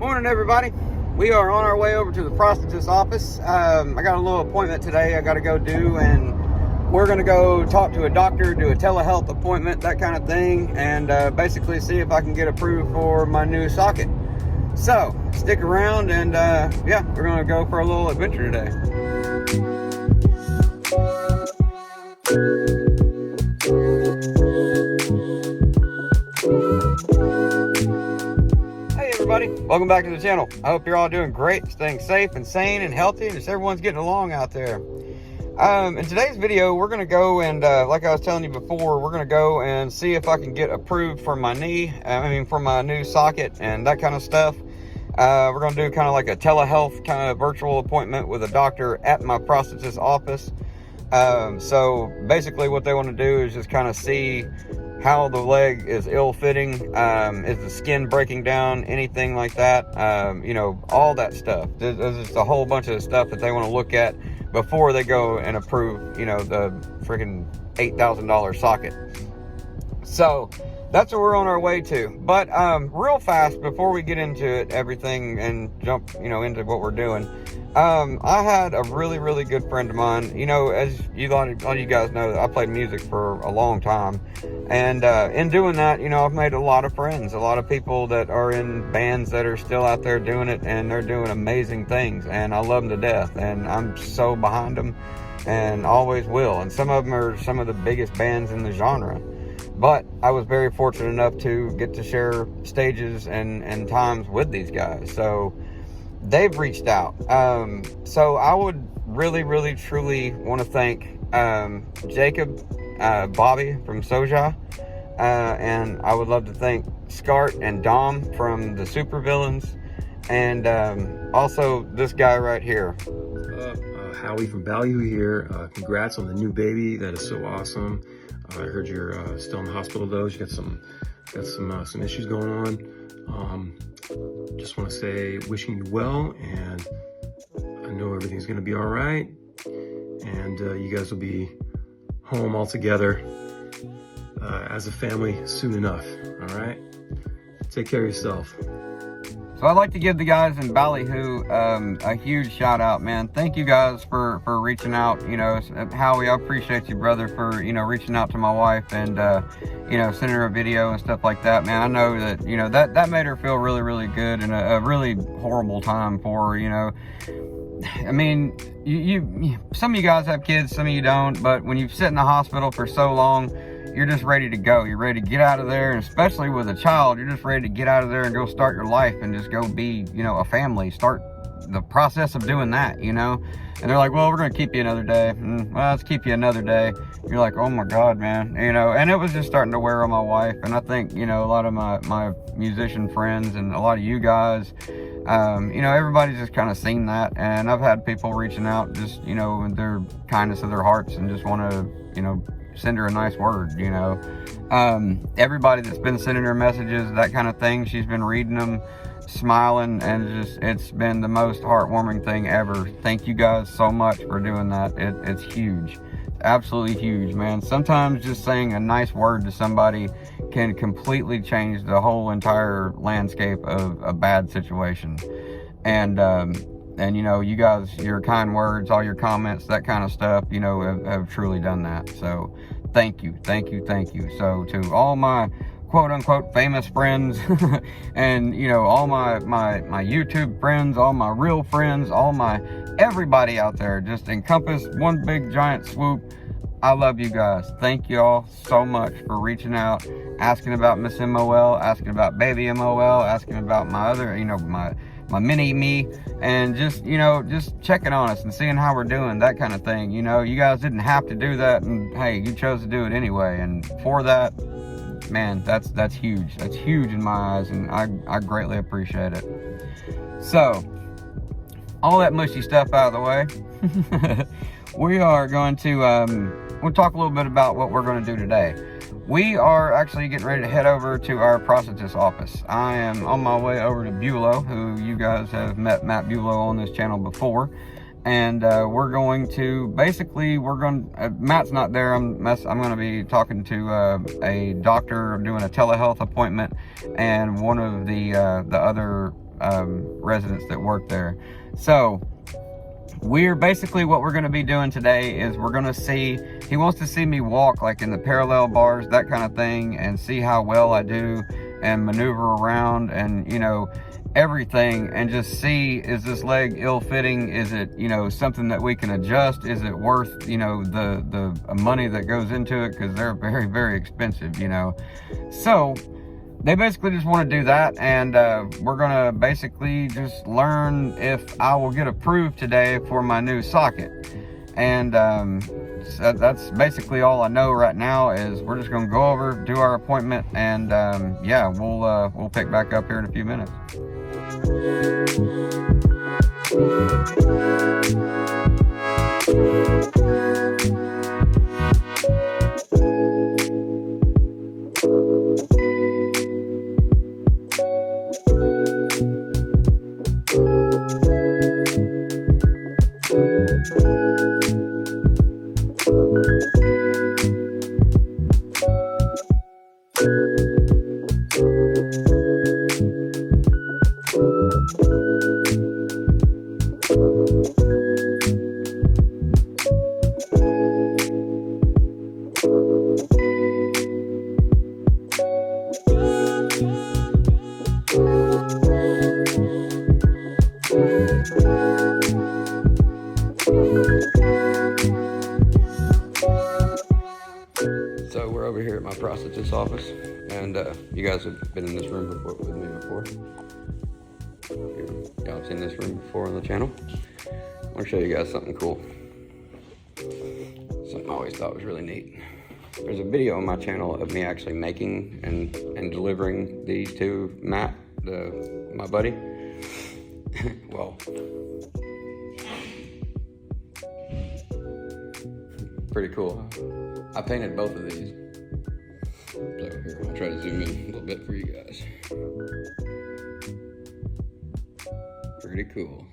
Morning, everybody. We are on our way over to the prosthetist office. I got a little appointment today I got to go do, and we're going to go talk to a doctor, do a telehealth appointment, that kind of thing, and basically see if I can get approved for my new socket. So stick around, and yeah, we're going to go for a little adventure today. Everybody, welcome back to the channel. I hope you're all doing great, staying safe and sane and healthy, and just everyone's getting along out there. In today's video, we're going to go and like I was telling you before, we're going to go and see if I can get approved for my knee, for my new socket and that kind of stuff. We're going to do kind of like a telehealth kind of virtual appointment with a doctor at my prosthetist office. So basically what they want to do is just kind of see how the leg is ill-fitting, is the skin breaking down, anything like that, you know, all that stuff. There's just a whole bunch of stuff that they want to look at before they go and approve, you know, the freaking $8,000 socket. So that's what we're on our way to. But real fast, before we get into it, everything, and jump, you know, into what we're doing, I had a really good friend of mine. You know, as a lot of you guys know, I played music for a long time, and in doing that, you know, I've made a lot of friends, a lot of people that are in bands that are still out there doing it, and they're doing amazing things, and I love them to death, and I'm so behind them, and always will. And some of them are some of the biggest bands in the genre. But I was very fortunate enough to get to share stages and times with these guys. So they've reached out. So I would really truly want to thank Jacob, Bobby from Soja, and I would love to thank Scart and Dom from the Supervillains, and also this guy right here. HOWI from Ballyhoo here. Congrats on the new baby. That is so awesome. I heard you're still in the hospital though. You got some issues going on. Just want to say, wishing you well, and I know everything's going to be all right, and you guys will be home all together as a family soon enough. All right, take care of yourself. So I'd like to give the guys in Ballyhoo a huge shout out, man. Thank you guys for reaching out. You know, Howie, I appreciate you, brother, for, you know, reaching out to my wife and, you know, sending her a video and stuff like that, man. I know that, you know, that made her feel really good, and a really horrible time for her, you know. I mean, you some of you guys have kids, some of you don't, but when you sit in the hospital for so long, you're just ready to go. You're ready to get out of there, and especially with a child, you're just ready to get out of there and go start your life and just go be, you know, a family. Start the process of doing that, you know. And they're like, well, we're going to keep you another day. Well, let's keep you another day. You're like, oh my God, man, you know. And it was just starting to wear on my wife. And I think, you know, a lot of my musician friends and a lot of you guys, you know, everybody's just kind of seen that. And I've had people reaching out just, you know, with their kindness of their hearts and just want to, you know, send her a nice word, you know. Everybody that's been sending her messages, that kind of thing, she's been reading them, smiling, and just, it's been the most heartwarming thing ever. Thank you guys so much for doing that. It's huge, absolutely huge, man. Sometimes just saying a nice word to somebody can completely change the whole entire landscape of a bad situation. And you know, you guys, your kind words, all your comments, that kind of stuff, you know, have truly done that. So thank you. So to all my quote unquote famous friends and, you know, all my YouTube friends, all my real friends, all my everybody out there, just encompass one big giant swoop. I love you guys. Thank you all so much for reaching out, asking about Miss MOL, asking about baby MOL, asking about my other, you know, my mini me, and just, you know, just checking on us and seeing how we're doing, that kind of thing. You know, you guys didn't have to do that, and hey, you chose to do it anyway, and for that, man, that's huge. That's huge in my eyes, and I greatly appreciate it. So all that mushy stuff out of the way, we are going to we'll talk a little bit about what we're going to do today. We are actually getting ready to head over to our prosthetist office. I am on my way over to Bulow, who you guys have met Matt Bulow on this channel before. And we're going to, basically, Matt's not there. I'm going to be talking to a doctor, doing a telehealth appointment, and one of the other residents that work there. So we're basically, what we're going to be doing today is we're going to see, he wants to see me walk like in the parallel bars, that kind of thing, and see how well I do and maneuver around and, you know, everything, and just see, is this leg ill-fitting? Is it, you know, something that we can adjust? Is it worth, you know, the money that goes into it? Because they're very, very expensive, you know. So they basically just want to do that, and we're gonna basically just learn if I will get approved today for my new socket. And so that's basically all I know right now. Is we're just gonna go over, do our appointment, and yeah, we'll pick back up here in a few minutes. So we're over here at my prosthetist office, and you guys have been in this room before with me before. Y'all have seen this room before on the channel. I want to show you guys something cool. Something I always thought was really neat. There's a video on my channel of me actually making and delivering these to Matt, my buddy. Well, pretty cool. I painted both of these. So here, I'll try to zoom in a little bit for you guys. Pretty cool.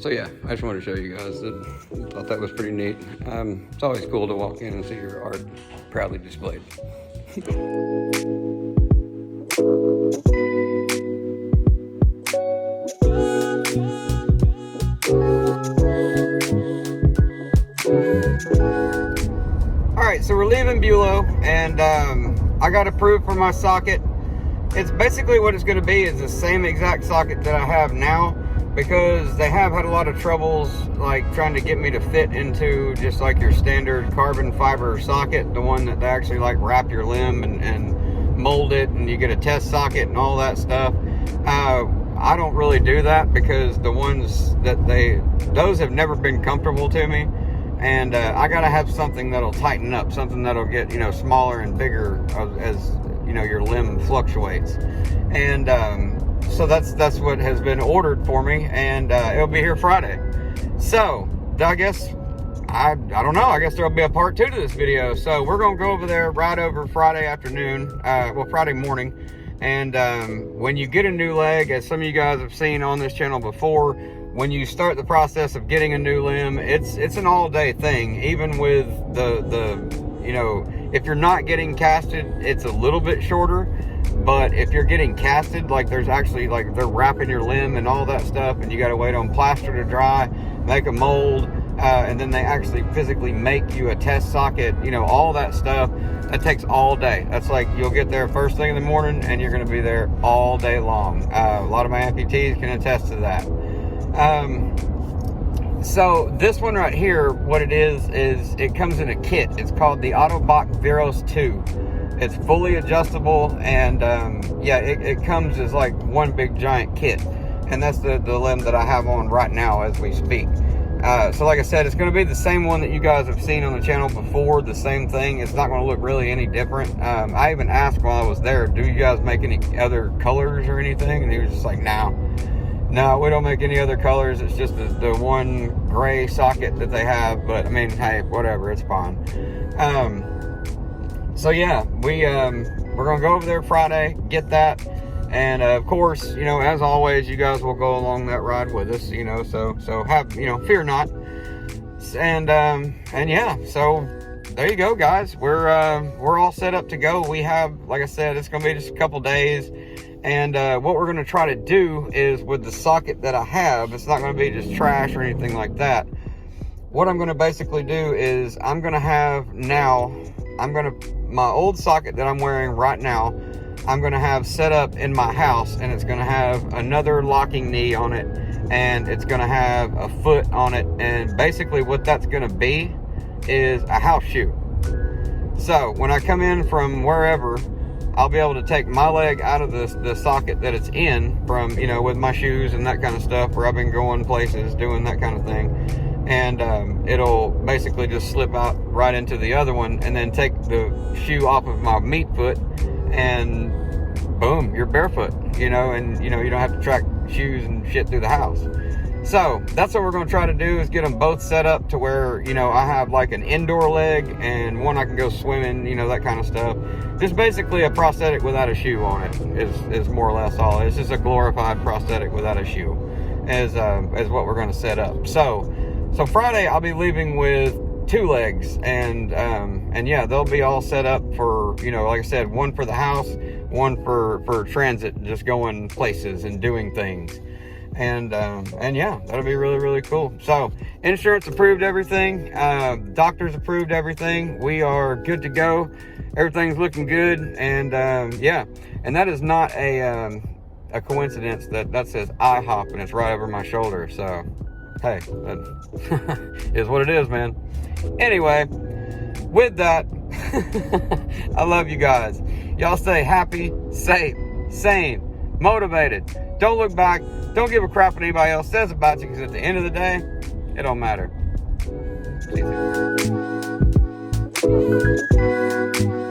So yeah, I just wanted to show you guys that. I thought that was pretty neat. It's always cool to walk in and see your art proudly displayed. Alright, so we're leaving Bulow, and I got approved for my socket. It's basically what it's going to be is the same exact socket that I have now, because they have had a lot of troubles like trying to get me to fit into just like your standard carbon fiber socket, the one that they actually like wrap your limb and mold it, and you get a test socket and all that stuff. I don't really do that because the ones that those have never been comfortable to me. And I gotta have something that'll tighten up, something that'll get, you know, smaller and bigger as, you know, your limb fluctuates. And so that's what has been ordered for me, and it'll be here Friday. So I guess, I don't know, I guess there'll be a part 2 to this video. So we're gonna go over there right over Friday afternoon, well, Friday morning. And when you get a new leg, as some of you guys have seen on this channel before, when you start the process of getting a new limb, it's an all-day thing. Even with the you know, if you're not getting casted, it's a little bit shorter. But if you're getting casted, like there's actually, like they're wrapping your limb and all that stuff, and you got to wait on plaster to dry, make a mold, and then they actually physically make you a test socket, you know, all that stuff. That takes all day. That's like, you'll get there first thing in the morning and you're going to be there all day long. A lot of my amputees can attest to that. So this one right here, what it is it comes in a kit. It's called the Autobot Veros 2. It's fully adjustable, and yeah, it comes as like one big giant kit. And that's the limb that I have on right now as we speak. So like I said, it's going to be the same one that you guys have seen on the channel before, the same thing. It's not going to look really any different. I even asked while I was there, do you guys make any other colors or anything? And he was just like, no, we don't make any other colors. It's just the one gray socket that they have. But I mean, hey, whatever, it's fine. So yeah, we're going to go over there Friday, get that. And of course, you know, as always, you guys will go along that ride with us, you know, so have, you know, fear not. And yeah, so there you go, guys. We're all set up to go. We have, like I said, it's gonna be just a couple days, And what we're going to try to do is, with the socket that I have, it's not going to be just trash or anything like that. What I'm going to basically do is I'm going to have my old socket that I'm wearing right now, I'm going to have set up in my house, and it's going to have another locking knee on it, and it's going to have a foot on it. And basically what that's going to be is a house shoe. So when I come in from wherever, I'll be able to take my leg out of the socket that it's in from, you know, with my shoes and that kind of stuff, where I've been going places doing that kind of thing. And it'll basically just slip out right into the other one, and then take the shoe off of my meat foot, and boom, you're barefoot, you know, and you know, you don't have to track shoes and shit through the house. So that's what we're going to try to do, is get them both set up to where, you know, I have like an indoor leg and one I can go swimming, you know, that kind of stuff. Just basically a prosthetic without a shoe on it is more or less all. It's just a glorified prosthetic without a shoe as what we're going to set up. So Friday I'll be leaving with 2 legs, and yeah, they'll be all set up for, you know, like I said, one for the house, one for transit, just going places and doing things. And yeah, that'll be really, really cool. So insurance approved everything, doctors approved everything. We are good to go. Everything's looking good. And yeah, and that is not a coincidence that says IHOP and it's right over my shoulder. So hey, that is what it is, man. Anyway, with that, I love you guys. Y'all stay happy, safe, sane, motivated. Don't look back. Don't give a crap what anybody else says about you, because at the end of the day, it don't matter. Easy.